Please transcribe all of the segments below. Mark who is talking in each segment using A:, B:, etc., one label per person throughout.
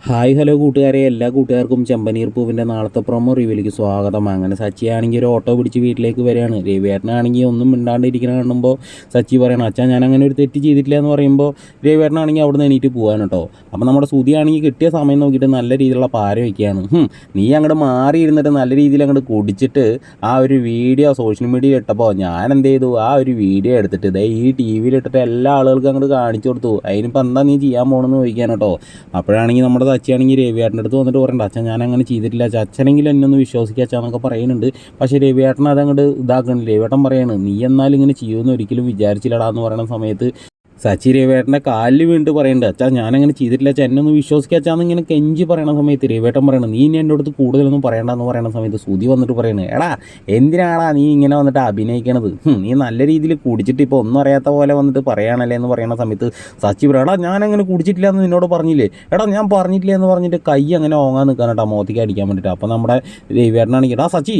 A: Hi hello കൂട്ടുകാരെ, എല്ലാ കൂട്ടുകാർക്കും ചെമ്പനീർ പൂവിൻ്റെ നാളത്തെ പ്രൊമോ റിവ്യൂലേക്ക് സ്വാഗതം. അങ്ങനെ സച്ചിയാണെങ്കിൽ ഒരു ഓട്ടോ പിടിച്ച് വീട്ടിലേക്ക് വരികയാണ്. രവിയേട്ടനാണെങ്കിൽ ഒന്നും മിണ്ടാണ്ടിരിക്കുന്ന കാണുമ്പോൾ സച്ചി പറയണം, അച്ഛാ ഞാൻ അങ്ങനെ ഒരു തെറ്റ് ചെയ്തിട്ടില്ല എന്ന് പറയുമ്പോൾ രവിയേട്ടനാണെങ്കിൽ അവിടെ നിന്ന് എണീറ്റ് പോകാൻ കേട്ടോ. അപ്പോൾ നമ്മുടെ സുതിയാണെങ്കിൽ കിട്ടിയ സമയം നോക്കിയിട്ട് നല്ല രീതിയിലുള്ള പാര വയ്ക്കുകയാണ്. നീ അങ്ങോട്ട് മാറി ഇരുന്നിട്ട് നല്ല രീതിയിൽ അങ്ങോട്ട് കുടിച്ചിട്ട് ആ ഒരു വീഡിയോ സോഷ്യൽ മീഡിയയിൽ ഇട്ടപ്പോൾ ഞാൻ എന്ത് ചെയ്തു, ആ ഒരു വീഡിയോ എടുത്തിട്ട് ഇതേ ഈ ടി വിയിലിട്ടിട്ട് എല്ലാ ആളുകൾക്കും അങ്ങോട്ട് കാണിച്ചു കൊടുത്തു. അതിനിപ്പോൾ എന്താ നീ ചെയ്യാൻ പോകണമെന്ന് ചോദിക്കാൻ കേട്ടോ. അപ്പോഴാണെങ്കിൽ നമ്മുടെ അച്ഛനാണെങ്കിൽ രവിയേട്ടൻ്റെ അടുത്ത് വന്നിട്ട് പറയണ്ട, അച്ഛൻ ഞാൻ അങ്ങനെ ചെയ്തിട്ടില്ല, അച്ഛനെങ്കിലും എന്നെ ഒന്ന് വിശ്വസിക്കാച്ചാന്നൊക്കെ പറയുന്നുണ്ട്. പക്ഷേ രവിയേട്ടൻ അതങ്ങോട്ട് ഇതാക്കണില്ല. രവിയേട്ടൻ പറയാണ്, നീ എന്നാലും ഇങ്ങനെ ചെയ്യുമെന്ന് ഒരിക്കലും വിചാരിച്ചില്ലടാ എന്ന് പറയുന്ന സമയത്ത് സച്ചി രവിയേട്ടൻ്റെ കാലിൽ വീണിട്ട് പറയുന്നുണ്ട്, അച്ഛാ ഞാനങ്ങനെ ചെയ്തിട്ടില്ല, അച്ഛൻ എന്നെ ഒന്ന് വിശ്വസിക്കാച്ചാന്ന് ഇങ്ങനെ കെഞ്ചി പറയണ സമയത്ത് രവിയേട്ടൻ പറയണം, നീ ഇനി എൻ്റെ അടുത്ത് കൂടുതലൊന്നും പറയണ്ടെന്ന് പറയുന്ന സമയത്ത് സുതി വന്നിട്ട് പറയുന്നത്, എടാ എന്തിനാടാ നീ ഇങ്ങനെ വന്നിട്ട് അഭിനയിക്കണത്, നീ നല്ല രീതിയിൽ കുടിച്ചിട്ട് ഇപ്പോൾ ഒന്നും അറിയാത്ത പോലെ വന്നിട്ട് പറയാനല്ലേ എന്ന് പറയുന്ന സമയത്ത് സച്ചി പറയും, എടാ ഞാനങ്ങനെ കുടിച്ചിട്ടില്ല എന്ന് നിന്നോട് പറഞ്ഞില്ലേ, എടാ ഞാൻ പറഞ്ഞിട്ടില്ല എന്ന് പറഞ്ഞിട്ട് കൈ അങ്ങനെ ഓങ്ങാൻ നിൽക്കാൻ കേട്ടോ, മോത്തിക്ക് അടിക്കാൻ വേണ്ടിയിട്ട്. അപ്പോൾ നമ്മുടെ രവിയേട്ടനാണെങ്കിൽ, എടാ സച്ചി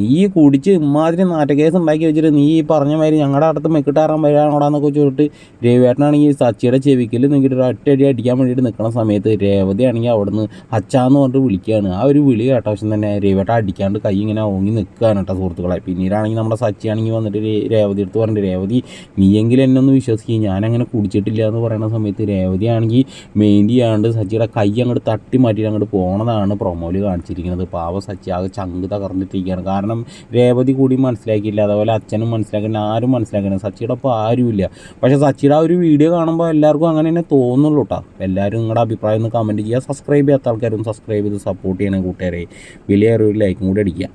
A: നീ കുടിച്ച് ഇമാതിരി നാറ്റക്കേസ് ഉണ്ടാക്കി വെച്ചിട്ട് നീ ഈ പറഞ്ഞ മാതിരി ഞങ്ങളുടെ അടുത്ത് മെക്കിട്ടാറാൻ വരാനോടാന്നൊക്കെ ചോദിച്ചിട്ട് രവിയേട്ടനാണെങ്കിൽ സച്ചിയുടെ ചെവിക്കൽ നോക്കിയിട്ട് ഒരു ഒറ്റയടി അടിക്കാൻ വേണ്ടിയിട്ട് നിൽക്കുന്ന സമയത്ത് രേവതിയാണെങ്കിൽ അവിടെ നിന്ന് അച്ചാന്ന് പറഞ്ഞിട്ട് വിളിക്കുകയാണ്. ആ ഒരു വിളി കേട്ട വശം തന്നെ രവിയേട്ടൻ അടിക്കാണ്ട് കൈ ഇങ്ങനെ ഓങ്ങി നിൽക്കുകയാണ് കേട്ടോ സുഹൃത്തുക്കളെ. പിന്നീടാണെങ്കിൽ നമ്മുടെ സച്ചിയാണെങ്കിൽ വന്നിട്ട് രേവതി എടുത്ത് പറഞ്ഞിട്ട്, രേവതി നീയെങ്കിലും എന്നെ ഒന്ന് വിശ്വസിക്കും, ഞാനങ്ങനെ കുടിച്ചിട്ടില്ല എന്ന് പറയുന്ന സമയത്ത് രേവതിയാണെങ്കിൽ മെയിൻ ചെയ്യാണ്ട് സച്ചിയുടെ കൈ അങ്ങോട്ട് തട്ടി മാറ്റിയിട്ട് അങ്ങോട്ട് പോകണതാണ് പ്രൊമോയിൽ കാണിച്ചിരിക്കുന്നത്. പാവ സച്ചി ആകെ ചങ്ക് തകർന്നിട്ടിരിക്കുകയാണ്. കാരണം രേവതി കൂടി മനസ്സിലാക്കിയില്ല, അതുപോലെ അച്ഛനും മനസ്സിലാക്കില്ല, ആരും മനസ്സിലാക്കില്ല, സച്ചിയുടെ ഒപ്പം ആരുമില്ല. പക്ഷേ സച്ചിയുടെ ആ ഒരു വീഡിയോ കാണുമ്പോൾ എല്ലാവർക്കും അങ്ങനെ തന്നെ തോന്നുള്ളൂ കേട്ടോ. എല്ലാവരും നിങ്ങളുടെ അഭിപ്രായം ഒന്ന് കമൻറ്റ് ചെയ്യുക. സബ്സ്ക്രൈബ് ചെയ്യാത്ത ആൾക്കാരും സബ്സ്ക്രൈബ് ചെയ്ത് സപ്പോർട്ട് ചെയ്യണ കൂട്ടുകാരെ വലിയ ഒരു ലൈക്കും കൂടി അടിക്കുക.